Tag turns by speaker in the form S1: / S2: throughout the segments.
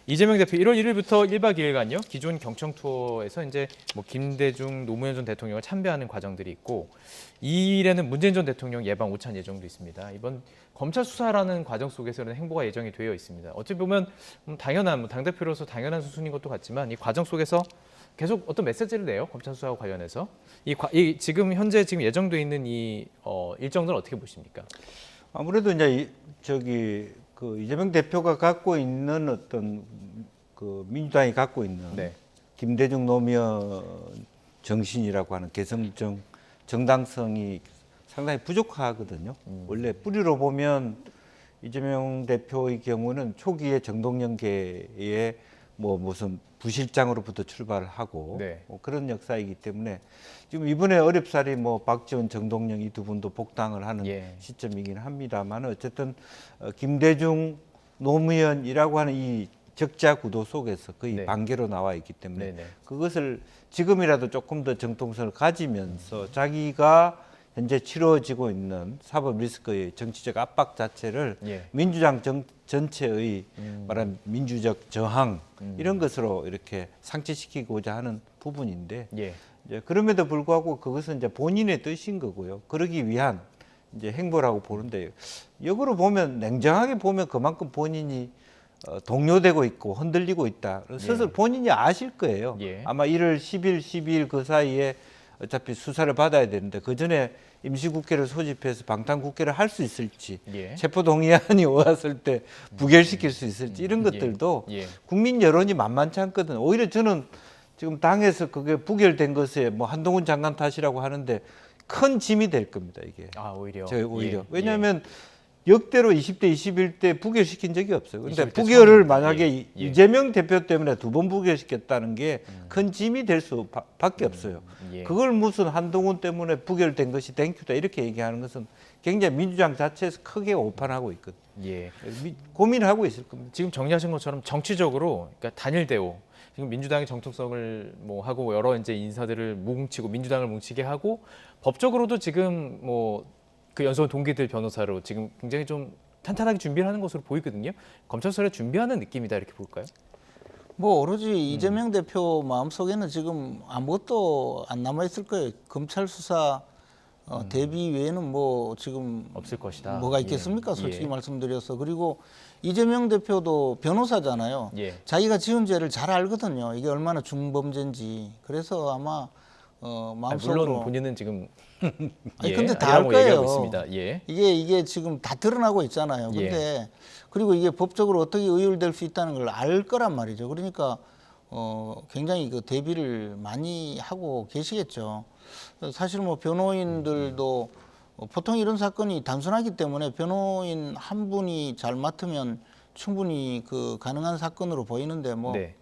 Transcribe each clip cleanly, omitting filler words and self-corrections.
S1: 이재명 대표 1월 1일부터 1박 2일간요. 기존 경청 투어에서 이제 뭐 김대중, 노무현 전 대통령을 참배하는 과정들이 있고 2일에는 문재인 전 대통령 예방 오찬 예정도 있습니다. 이번 검찰 수사라는 과정 속에서는 행보가 예정이 되어 있습니다. 어찌 보면 당연한 당대표로서 당연한 수순인 것도 같지만 이 과정 속에서 계속 어떤 메시지를 내요. 검찰 수사와 관련해서 지금 현재 예정돼 있는 이 일정들은 어떻게 보십니까?
S2: 아무래도 이제 그 이재명 대표가 갖고 있는 어떤 그 민주당이 갖고 있는
S1: 네.
S2: 김대중 노무현 정신이라고 하는 개성적 정당성이 상당히 부족하거든요. 원래 뿌리로 보면 이재명 대표의 경우는 초기에 정동영계의 뭐 무슨 부실장으로부터 출발을 하고
S1: 네.
S2: 뭐 그런 역사이기 때문에 지금 이번에 어렵사리 뭐 박지원, 정동영 이 두 분도 복당을 하는
S1: 예.
S2: 시점이긴 합니다만 어쨌든 김대중, 노무현이라고 하는 이 적자 구도 속에서 거의
S1: 네.
S2: 반개로 나와 있기 때문에
S1: 네네.
S2: 그것을 지금이라도 조금 더 정통성을 가지면서 자기가 현재 치러지고 있는 사법 리스크의 정치적 압박 자체를
S1: 예.
S2: 민주당 전체의 말하는 민주적 저항 이런 것으로 이렇게 상쇄시키고자 하는 부분인데
S1: 예.
S2: 이제 그럼에도 불구하고 그것은 이제 본인의 뜻인 거고요. 그러기 위한 이제 행보라고 보는데 역으로 보면 냉정하게 보면 그만큼 본인이 동요되고 있고 흔들리고 있다. 스스로 본인이 아실 거예요.
S1: 예.
S2: 아마 1월 10일, 12일 그 사이에 어차피 수사를 받아야 되는데 그 전에 임시국회를 소집해서 방탄국회를 할 수 있을지
S1: 예.
S2: 체포동의안이 왔을 때 부결시킬 수 있을지 이런 것들도
S1: 예.
S2: 국민 여론이 만만치 않거든요. 오히려 저는 지금 당에서 그게 부결된 것에 뭐 한동훈 장관 탓이라고 하는데 큰 짐이 될 겁니다. 이게.
S1: 아, 오히려.
S2: 오히려.
S1: 예.
S2: 왜냐하면 역대로 20대, 21대 부결시킨 적이 없어요. 그런데
S1: 21대
S2: 부결을
S1: 처음입니다.
S2: 만약에
S1: 예.
S2: 이재명 대표 때문에 두 번 부결시켰다는 게 큰 짐이 될 수밖에 없어요.
S1: 예.
S2: 그걸 무슨 한동훈 때문에 부결된 것이 땡큐다 이렇게 얘기하는 것은 굉장히 민주당 자체에서 크게 오판하고 있거든요.
S1: 예.
S2: 고민하고 있을 겁니다.
S1: 지금 정리하신 것처럼 정치적으로 그러니까 단일 대우 지금 민주당의 정통성을 뭐 하고 여러 이제 인사들을 뭉치고 민주당을 뭉치게 하고 법적으로도 지금 뭐 그 연수원 동기들 변호사로 지금 굉장히 좀 탄탄하게 준비를 하는 것으로 보이거든요. 검찰 수사를 준비하는 느낌이다 이렇게 볼까요?
S3: 뭐 오로지 이재명 대표 마음속에는 지금 아무것도 안 남아 있을 거예요. 검찰 수사 대비 외에는 뭐 지금
S1: 없을 것이다.
S3: 뭐가 있겠습니까?
S1: 예.
S3: 솔직히
S1: 예.
S3: 말씀드려서. 그리고 이재명 대표도 변호사잖아요.
S1: 예.
S3: 자기가 지은 죄를 잘 알거든요. 이게 얼마나 중범죄인지. 그래서 아마 마음속으로
S1: 물론 본인은 지금
S3: 아니 근데 다
S1: 아니라고
S3: 알 거예요.
S1: 얘기하고 있습니다. 예.
S3: 이게 지금 다 드러나고 있잖아요. 근데 그리고 이게 법적으로 어떻게 의율될 수 있다는 걸 알 거란 말이죠. 그러니까 굉장히 그 대비를 많이 하고 계시겠죠. 사실 뭐 변호인들도 보통 이런 사건이 단순하기 때문에 변호인 한 분이 잘 맡으면 충분히 그 가능한 사건으로 보이는데
S1: 네.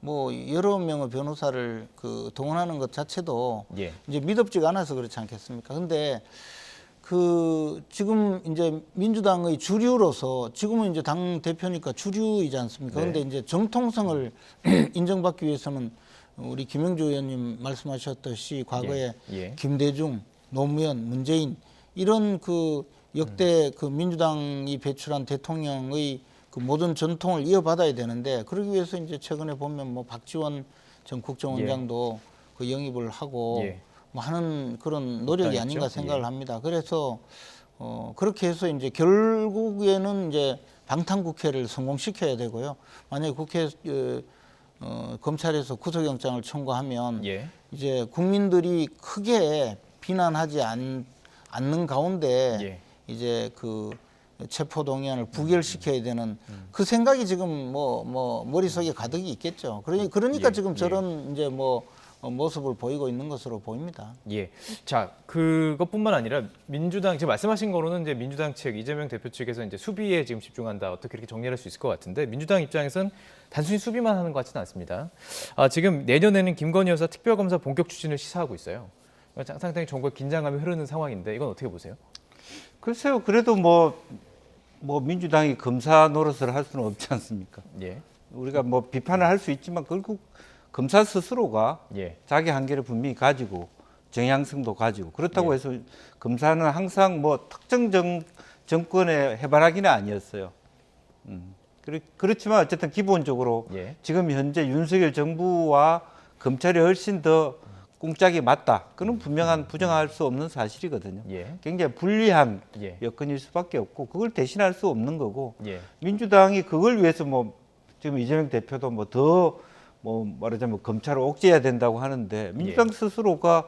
S3: 뭐 여러 명의 변호사를 그 동원하는 것 자체도
S1: 예.
S3: 이제 미덥지가 않아서 그렇지 않겠습니까? 근데 그 지금 이제 민주당의 주류로서 지금은 이제 당 대표니까 주류이지 않습니까?
S1: 네.
S3: 근데 이제 정통성을 인정받기 위해서는 우리 김영주 의원님 말씀하셨듯이 과거에
S1: 예.
S3: 김대중, 노무현, 문재인 이런 그 역대 그 민주당이 배출한 대통령의 그 모든 전통을 이어받아야 되는데 그러기 위해서 이제 최근에 보면 뭐 박지원 전 국정원장도 그 영입을 하고
S1: 예.
S3: 뭐 하는 그런 노력이
S1: 있죠?
S3: 아닌가 생각을
S1: 예.
S3: 합니다. 그래서 그렇게 해서 이제 결국에는 이제 방탄국회를 성공시켜야 되고요. 만약에 국회 검찰에서 구속영장을 청구하면
S1: 예.
S3: 이제 국민들이 크게 비난하지 않는 가운데
S1: 예.
S3: 이제 그 체포동의안을 부결시켜야 되는 그 생각이 지금 뭐 머릿속에 가득이 있겠죠. 그러니까
S1: 예.
S3: 지금 저런 이제 뭐 모습을 보이고 있는 것으로 보입니다.
S1: 예. 자, 그것뿐만 아니라 민주당 지금 말씀하신 거로는 이제 민주당 측 이재명 대표 측에서 이제 수비에 지금 집중한다. 어떻게 이렇게 정리할 수 있을 것 같은데 민주당 입장에서는 단순히 수비만 하는 것 같지는 않습니다. 지금 내년에는 김건희 여사 특별검사 본격 추진을 시사하고 있어요. 상당히 정부의 긴장감이 흐르는 상황인데 이건 어떻게 보세요?
S2: 글쎄요. 그래도 뭐 민주당이 검사 노릇을 할 수는 없지 않습니까?
S1: 예.
S2: 우리가 뭐 비판을 할 수 있지만 결국 검사 스스로가
S1: 예.
S2: 자기 한계를 분명히 가지고 정향성도 가지고 그렇다고
S1: 예.
S2: 해서 검사는 항상 뭐 특정 정권의 해바라기는 아니었어요. 그렇지만 어쨌든 기본적으로
S1: 예.
S2: 지금 현재 윤석열 정부와 검찰이 훨씬 더 꿍짝이 맞다. 그건 분명한 부정할 수 없는 사실이거든요.
S1: 예.
S2: 굉장히 불리한
S1: 예.
S2: 여건일 수밖에 없고 그걸 대신할 수 없는 거고
S1: 예.
S2: 민주당이 그걸 위해서 뭐 지금 이재명 대표도 뭐 더 뭐 말하자면 검찰을 옥죄해야 된다고 하는데 민주당 스스로가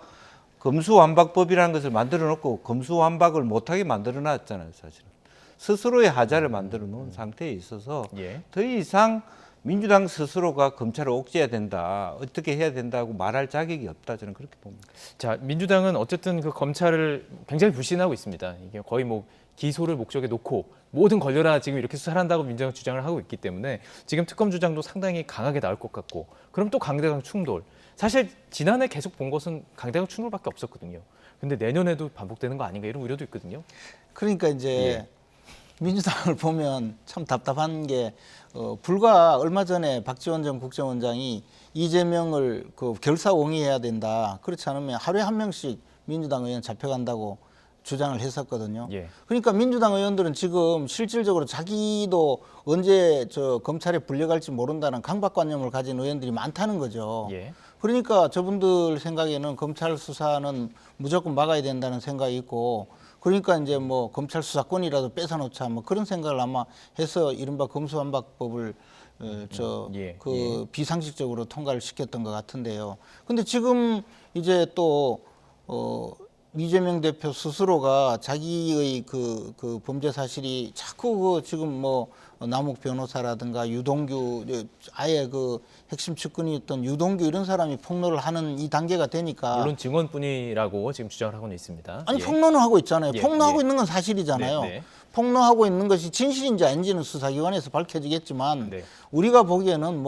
S2: 검수완박법이라는 것을 만들어 놓고 검수완박을 못하게 만들어 놨잖아요, 사실은. 스스로의 하자를 만들어 놓은 상태에 있어서
S1: 예.
S2: 더 이상 민주당 스스로가 검찰을 옥죄해야 된다, 어떻게 해야 된다고 말할 자격이 없다, 저는 그렇게 봅니다.
S1: 자, 민주당은 어쨌든 그 검찰을 굉장히 불신하고 있습니다. 이게 거의 뭐 기소를 목적에 놓고 뭐든 걸려라 지금 이렇게 수사를 한다고 민주당은 주장을 하고 있기 때문에 지금 특검 주장도 상당히 강하게 나올 것 같고 그럼 또 강대강 충돌. 사실 지난해 계속 본 것은 강대강 충돌밖에 없었거든요. 근데 내년에도 반복되는 거 아닌가 이런 우려도 있거든요.
S3: 그러니까 이제
S1: 예.
S3: 민주당을 보면 참 답답한 게 불과 얼마 전에 박지원 전 국정원장이 이재명을 그 결사옹위해야 된다. 그렇지 않으면 하루에 한 명씩 민주당 의원 잡혀간다고 주장을 했었거든요.
S1: 예.
S3: 그러니까 민주당 의원들은 지금 실질적으로 자기도 언제 저 검찰에 불려갈지 모른다는 강박관념을 가진 의원들이 많다는 거죠.
S1: 예.
S3: 그러니까 저분들 생각에는 검찰 수사는 무조건 막아야 된다는 생각이 있고 그러니까 이제 뭐 검찰 수사권이라도 뺏어놓자 뭐 그런 생각을 아마 해서 이른바 검수완박법을
S1: 예.
S3: 비상식적으로 통과를 시켰던 것 같은데요. 근데 지금 이제 또 이재명 대표 스스로가 자기의 그 범죄 사실이 자꾸 그 지금 뭐 남욱 변호사라든가 유동규 아예 그 핵심 측근이었던 유동규 이런 사람이 폭로를 하는 이 단계가 되니까
S1: 물론 증언뿐이라고 지금 주장을 하고는 있습니다.
S3: 아니
S1: 예.
S3: 폭로는 하고 있잖아요.
S1: 예,
S3: 폭로하고
S1: 예.
S3: 있는 건 사실이잖아요.
S1: 네, 네.
S3: 폭로하고 있는 것이 진실인지 아닌지는 수사기관에서 밝혀지겠지만
S1: 네.
S3: 우리가 보기에는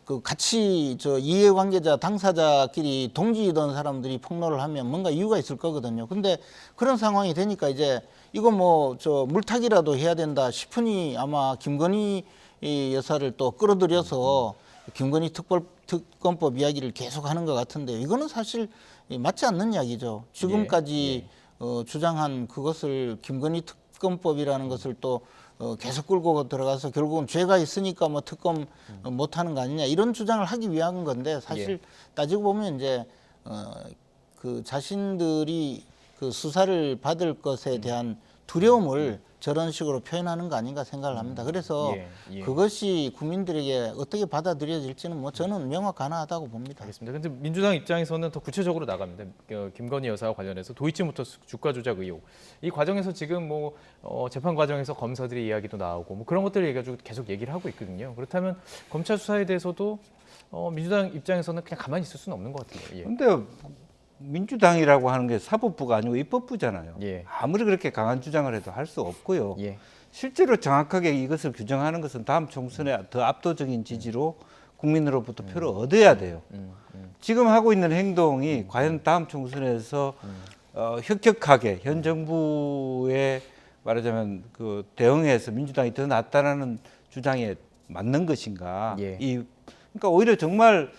S3: 그 같이 저 이해관계자 당사자끼리 동지이던 사람들이 폭로를 하면 뭔가 이유가 있을 거거든요. 근데 그런 상황이 되니까 이제 이거 뭐 저 물타기라도 해야 된다 싶으니 아마 김건희 이 여사를 또 끌어들여서 김건희 특검법 이야기를 계속하는 것 같은데 이거는 사실 맞지 않는 이야기죠. 지금까지 주장한 그것을 김건희 특검법이라는 것을 또 계속 끌고 들어가서 결국은 죄가 있으니까 뭐 특검 못하는 거 아니냐 이런 주장을 하기 위한 건데 사실 따지고 보면 이제 그 자신들이 그 수사를 받을 것에 대한 두려움을 저런 식으로 표현하는 거 아닌가 생각을 합니다. 그래서 그것이 국민들에게 어떻게 받아들여질지는 뭐 저는 명확하다고 봅니다.
S1: 알겠습니다. 근데 민주당 입장에서는 더 구체적으로 나갑니다. 김건희 여사와 관련해서 도이치모터스 주가 조작 의혹. 이 과정에서 지금 뭐 재판 과정에서 검사들의 이야기도 나오고 뭐 그런 것들을 얘기해가지고 계속 얘기를 하고 있거든요. 그렇다면 검찰 수사에 대해서도 민주당 입장에서는 그냥 가만히 있을 수는 없는 것 같아요. 예.
S2: 근데 민주당이라고 하는 게 사법부가 아니고 입법부잖아요.
S1: 예.
S2: 아무리 그렇게 강한 주장을 해도 할 수 없고요.
S1: 예.
S2: 실제로 정확하게 이것을 규정하는 것은 다음 총선에 더 압도적인 지지로 국민으로부터 표를 얻어야 돼요. 지금 하고 있는 행동이 과연 다음 총선에서 혁혁하게 현 정부의 말하자면 그 대응에서 민주당이 더 낫다라는 주장에 맞는 것인가?
S1: 예.
S2: 그러니까 오히려 정말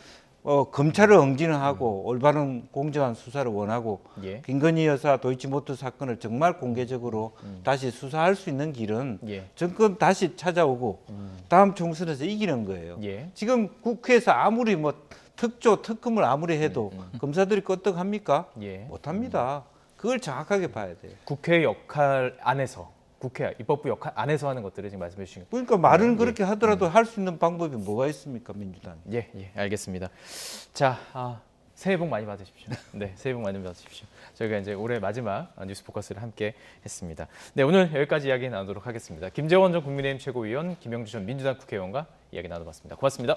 S2: 검찰을 응징하고 올바른 공정한 수사를 원하고
S1: 예.
S2: 김건희 여사 도이치모터 사건을 정말 공개적으로 다시 수사할 수 있는 길은
S1: 예.
S2: 정권 다시 찾아오고 다음 총선에서 이기는 거예요.
S1: 예.
S2: 지금 국회에서 아무리 뭐 특검을 아무리 해도 검사들이 끄떡합니까?
S1: 예.
S2: 못합니다. 그걸 정확하게 봐야 돼요.
S1: 국회 역할 안에서 국회 입법부 역할 안에서 하는 것들을 지금 말씀해 주신
S2: 그러니까 말은 그렇게 하더라도 할 수 있는 방법이 뭐가 있습니까, 민주당이?
S1: 예, 알겠습니다. 자, 새해 복 많이 받으십시오. 네, 새해 복 많이 받으십시오. 저희가 이제 올해 마지막 뉴스 포커스를 함께 했습니다. 네, 오늘 여기까지 이야기 나누도록 하겠습니다. 김재원 전 국민의힘 최고위원, 김영주 전 민주당 국회의원과 이야기 나눠봤습니다. 고맙습니다.